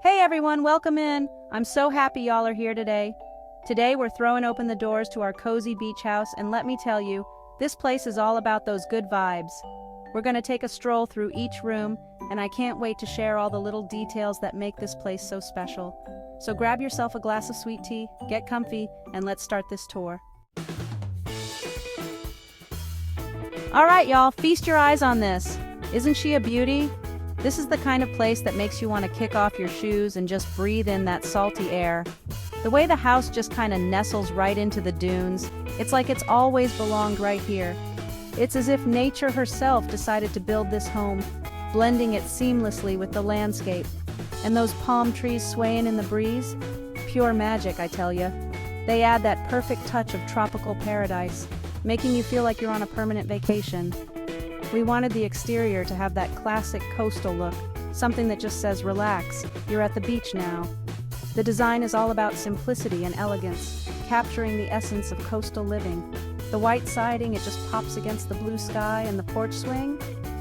Hey everyone, welcome in. I'm so happy y'all are here today. Today we're throwing open the doors to our cozy beach house, and let me tell you, this place is all about those good vibes. We're gonna take a stroll through each room, and I can't wait to share all the little details that make this place so special. So grab yourself a glass of sweet tea, get comfy, and let's start this tour. Alright y'all, feast your eyes on this. Isn't she a beauty? This is the kind of place that makes you want to kick off your shoes and just breathe in that salty air. The way the house just kind of nestles right into the dunes, it's like it's always belonged right here. It's as if nature herself decided to build this home, blending it seamlessly with the landscape. And those palm trees swaying in the breeze? Pure magic, I tell ya. They add that perfect touch of tropical paradise, making you feel like you're on a permanent vacation. We wanted the exterior to have that classic coastal look, something that just says relax, you're at the beach now. The design is all about simplicity and elegance, capturing the essence of coastal living. The white siding, it just pops against the blue sky, and the porch swing?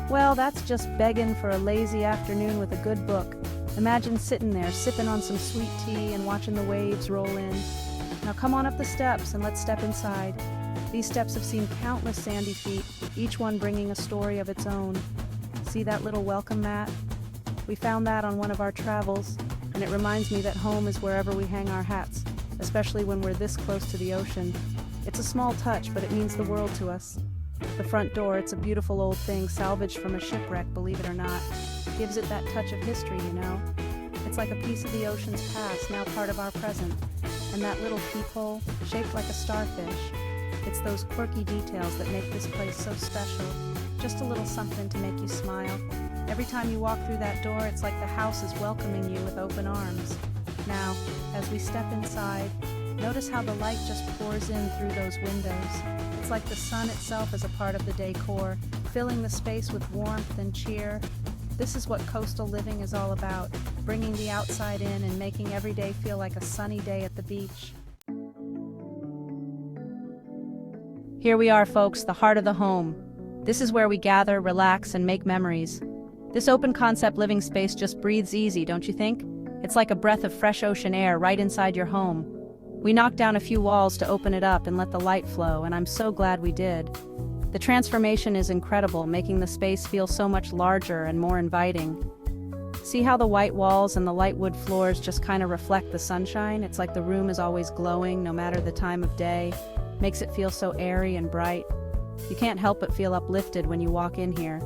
Well, that's just begging for a lazy afternoon with a good book. Imagine sitting there, sipping on some sweet tea and watching the waves roll in. Now come on up the steps and let's step inside. These steps have seen countless sandy feet, each one bringing a story of its own. See that little welcome mat? We found that on one of our travels, and it reminds me that home is wherever we hang our hats, especially when we're this close to the ocean. It's a small touch, but it means the world to us. The front door, it's a beautiful old thing, salvaged from a shipwreck, believe it or not. Gives it that touch of history, you know? It's like a piece of the ocean's past, now part of our present. And that little peephole, shaped like a starfish. It's those quirky details that make this place so special. Just a little something to make you smile. Every time you walk through that door, it's like the house is welcoming you with open arms. Now, as we step inside, notice how the light just pours in through those windows. It's like the sun itself is a part of the decor, filling the space with warmth and cheer. This is what coastal living is all about, bringing the outside in and making every day feel like a sunny day at the beach. Here we are, folks, the heart of the home. This is where we gather, relax, and make memories. This open-concept living space just breathes easy, don't you think? It's like a breath of fresh ocean air right inside your home. We knocked down a few walls to open it up and let the light flow, and I'm so glad we did. The transformation is incredible, making the space feel so much larger and more inviting. See how the white walls and the light wood floors just kind of reflect the sunshine? It's like the room is always glowing, no matter the time of day. Makes it feel so airy and bright. You can't help but feel uplifted when you walk in here.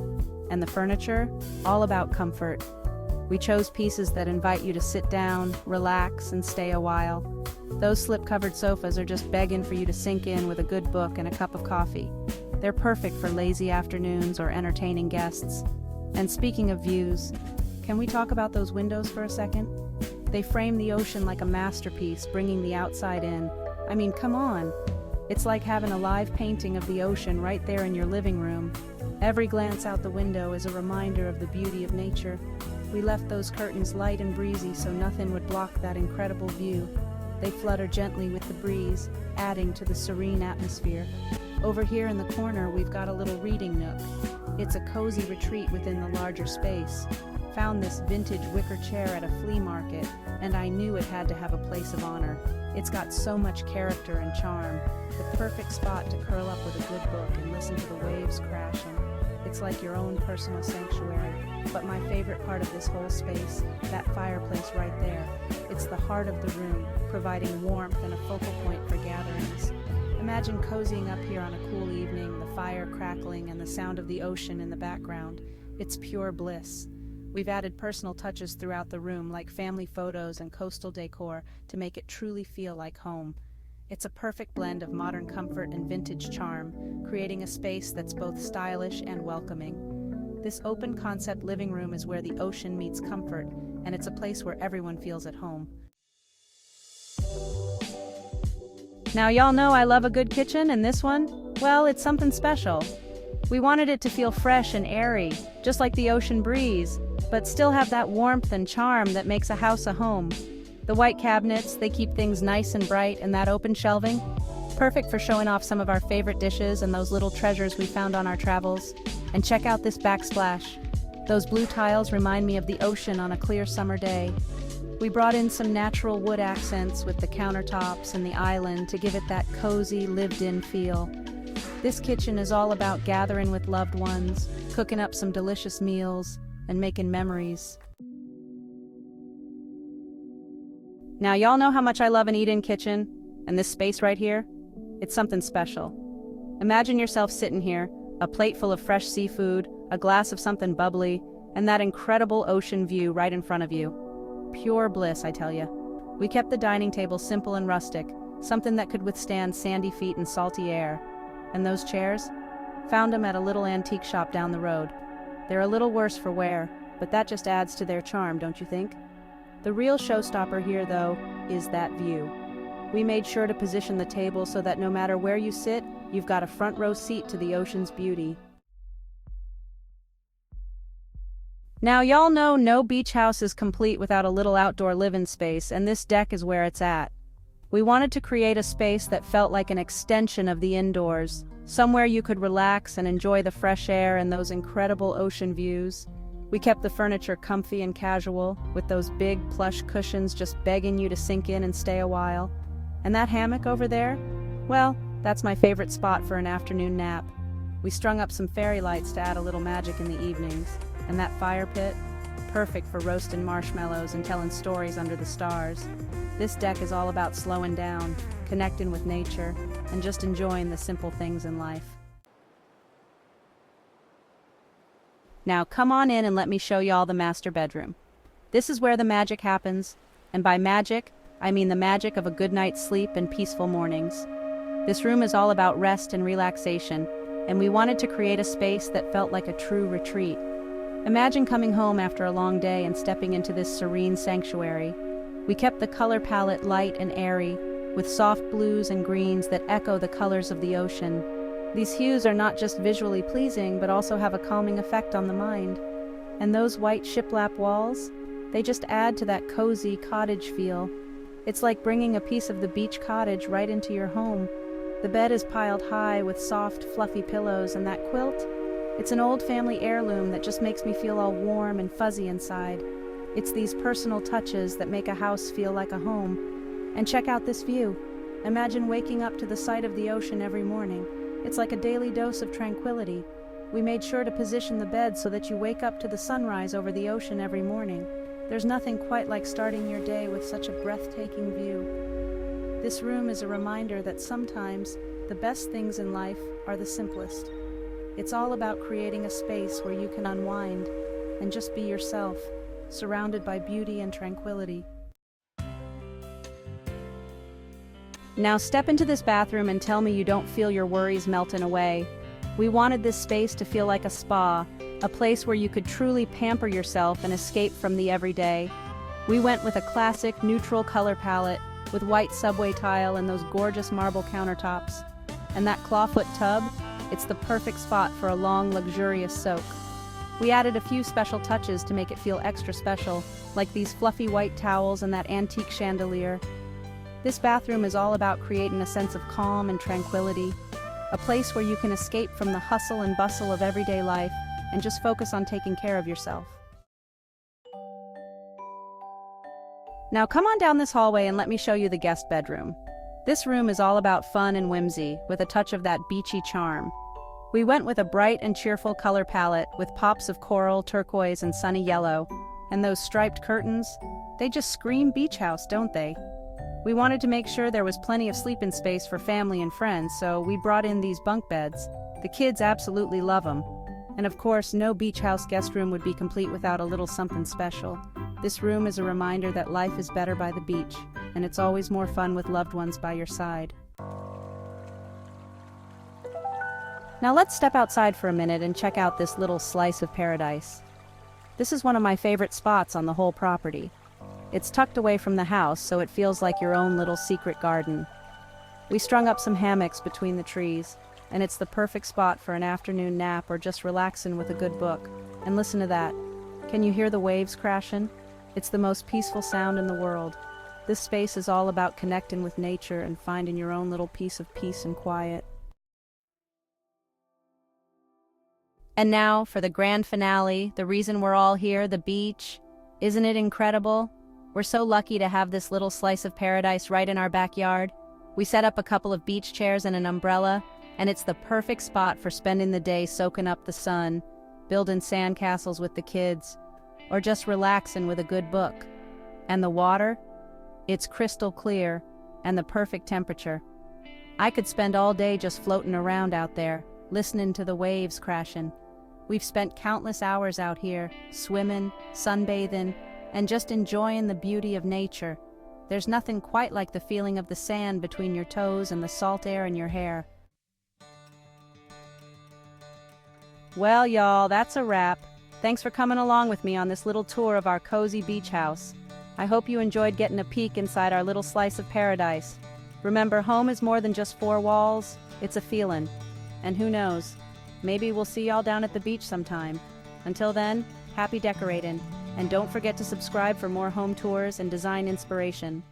And the furniture? All about comfort. We chose pieces that invite you to sit down, relax, and stay a while. Those slip-covered sofas are just begging for you to sink in with a good book and a cup of coffee. They're perfect for lazy afternoons or entertaining guests. And speaking of views, can we talk about those windows for a second? They frame the ocean like a masterpiece, bringing the outside in. I mean, come on. It's like having a live painting of the ocean right there in your living room. Every glance out the window is a reminder of the beauty of nature. We left those curtains light and breezy so nothing would block that incredible view. They flutter gently with the breeze, adding to the serene atmosphere. Over here in the corner, we've got a little reading nook. It's a cozy retreat within the larger space. Found this vintage wicker chair at a flea market, and I knew it had to have a place of honor. It's got so much character and charm. The perfect spot to curl up with a good book and listen to the waves crashing. It's like your own personal sanctuary. But my favorite part of this whole space, that fireplace right there. It's the heart of the room, providing warmth and a focal point for gatherings. Imagine cozying up here on a cool evening, the fire crackling and the sound of the ocean in the background. It's pure bliss. We've added personal touches throughout the room, like family photos and coastal decor, to make it truly feel like home. It's a perfect blend of modern comfort and vintage charm, creating a space that's both stylish and welcoming. This open-concept living room is where the ocean meets comfort, and it's a place where everyone feels at home. Now y'all know I love a good kitchen, and this one? Well, it's something special. We wanted it to feel fresh and airy, just like the ocean breeze, but still have that warmth and charm that makes a house a home. The white cabinets, they keep things nice and bright, and that open shelving, perfect for showing off some of our favorite dishes and those little treasures we found on our travels. And check out this backsplash. Those blue tiles remind me of the ocean on a clear summer day. We brought in some natural wood accents with the countertops and the island to give it that cozy, lived-in feel. This kitchen is all about gathering with loved ones, cooking up some delicious meals, and making memories. Now, y'all know how much I love an eat-in kitchen, and this space right here? It's something special. Imagine yourself sitting here, a plate full of fresh seafood, a glass of something bubbly, and that incredible ocean view right in front of you. Pure bliss, I tell you. We kept the dining table simple and rustic, something that could withstand sandy feet and salty air. And those chairs? Found them at a little antique shop down the road. They're a little worse for wear, but that just adds to their charm, don't you think? The real showstopper here, though, is that view. We made sure to position the table so that no matter where you sit, you've got a front row seat to the ocean's beauty. Now, y'all know no beach house is complete without a little outdoor living space, and this deck is where it's at. We wanted to create a space that felt like an extension of the indoors, somewhere you could relax and enjoy the fresh air and those incredible ocean views. We kept the furniture comfy and casual, with those big plush cushions just begging you to sink in and stay a while. And that hammock over there? Well, that's my favorite spot for an afternoon nap. We strung up some fairy lights to add a little magic in the evenings. And that fire pit? Perfect for roasting marshmallows and telling stories under the stars. This deck is all about slowing down, connecting with nature, and just enjoying the simple things in life. Now come on in and let me show y'all the master bedroom. This is where the magic happens, and by magic, I mean the magic of a good night's sleep and peaceful mornings. This room is all about rest and relaxation, and we wanted to create a space that felt like a true retreat. Imagine coming home after a long day and stepping into this serene sanctuary. We kept the color palette light and airy, with soft blues and greens that echo the colors of the ocean. These hues are not just visually pleasing, but also have a calming effect on the mind. And those white shiplap walls? They just add to that cozy cottage feel. It's like bringing a piece of the beach cottage right into your home. The bed is piled high with soft, fluffy pillows, and that quilt? It's an old family heirloom that just makes me feel all warm and fuzzy inside. It's these personal touches that make a house feel like a home. And check out this view. Imagine waking up to the sight of the ocean every morning. It's like a daily dose of tranquility. We made sure to position the bed so that you wake up to the sunrise over the ocean every morning. There's nothing quite like starting your day with such a breathtaking view. This room is a reminder that sometimes the best things in life are the simplest. It's all about creating a space where you can unwind and just be yourself, surrounded by beauty and tranquility. Now step into this bathroom and tell me you don't feel your worries melting away. We wanted this space to feel like a spa, a place where you could truly pamper yourself and escape from the everyday. We went with a classic neutral color palette with white subway tile and those gorgeous marble countertops. And that clawfoot tub? It's the perfect spot for a long, luxurious soak. We added a few special touches to make it feel extra special, like these fluffy white towels and that antique chandelier. This bathroom is all about creating a sense of calm and tranquility, a place where you can escape from the hustle and bustle of everyday life and just focus on taking care of yourself. Now come on down this hallway and let me show you the guest bedroom. This room is all about fun and whimsy, with a touch of that beachy charm. We went with a bright and cheerful color palette with pops of coral, turquoise, and sunny yellow. And those striped curtains, they just scream beach house, don't they? We wanted to make sure there was plenty of sleeping space for family and friends, so we brought in these bunk beds. The kids absolutely love them. And of course, no beach house guest room would be complete without a little something special. This room is a reminder that life is better by the beach, and it's always more fun with loved ones by your side. Now let's step outside for a minute and check out this little slice of paradise. This is one of my favorite spots on the whole property. It's tucked away from the house, so it feels like your own little secret garden. We strung up some hammocks between the trees, and it's the perfect spot for an afternoon nap or just relaxing with a good book. And listen to that. Can you hear the waves crashing? It's the most peaceful sound in the world. This space is all about connecting with nature and finding your own little piece of peace and quiet. And now, for the grand finale, the reason we're all here, the beach. Isn't it incredible? We're so lucky to have this little slice of paradise right in our backyard. We set up a couple of beach chairs and an umbrella, and it's the perfect spot for spending the day soaking up the sun, building sandcastles with the kids, or just relaxing with a good book. And the water? It's crystal clear, and the perfect temperature. I could spend all day just floating around out there, listening to the waves crashing. We've spent countless hours out here, swimming, sunbathing, and just enjoying the beauty of nature. There's nothing quite like the feeling of the sand between your toes and the salt air in your hair. Well, y'all, that's a wrap. Thanks for coming along with me on this little tour of our cozy beach house. I hope you enjoyed getting a peek inside our little slice of paradise. Remember, home is more than just four walls, it's a feeling. And who knows, maybe we'll see y'all down at the beach sometime. Until then, happy decorating, and don't forget to subscribe for more home tours and design inspiration.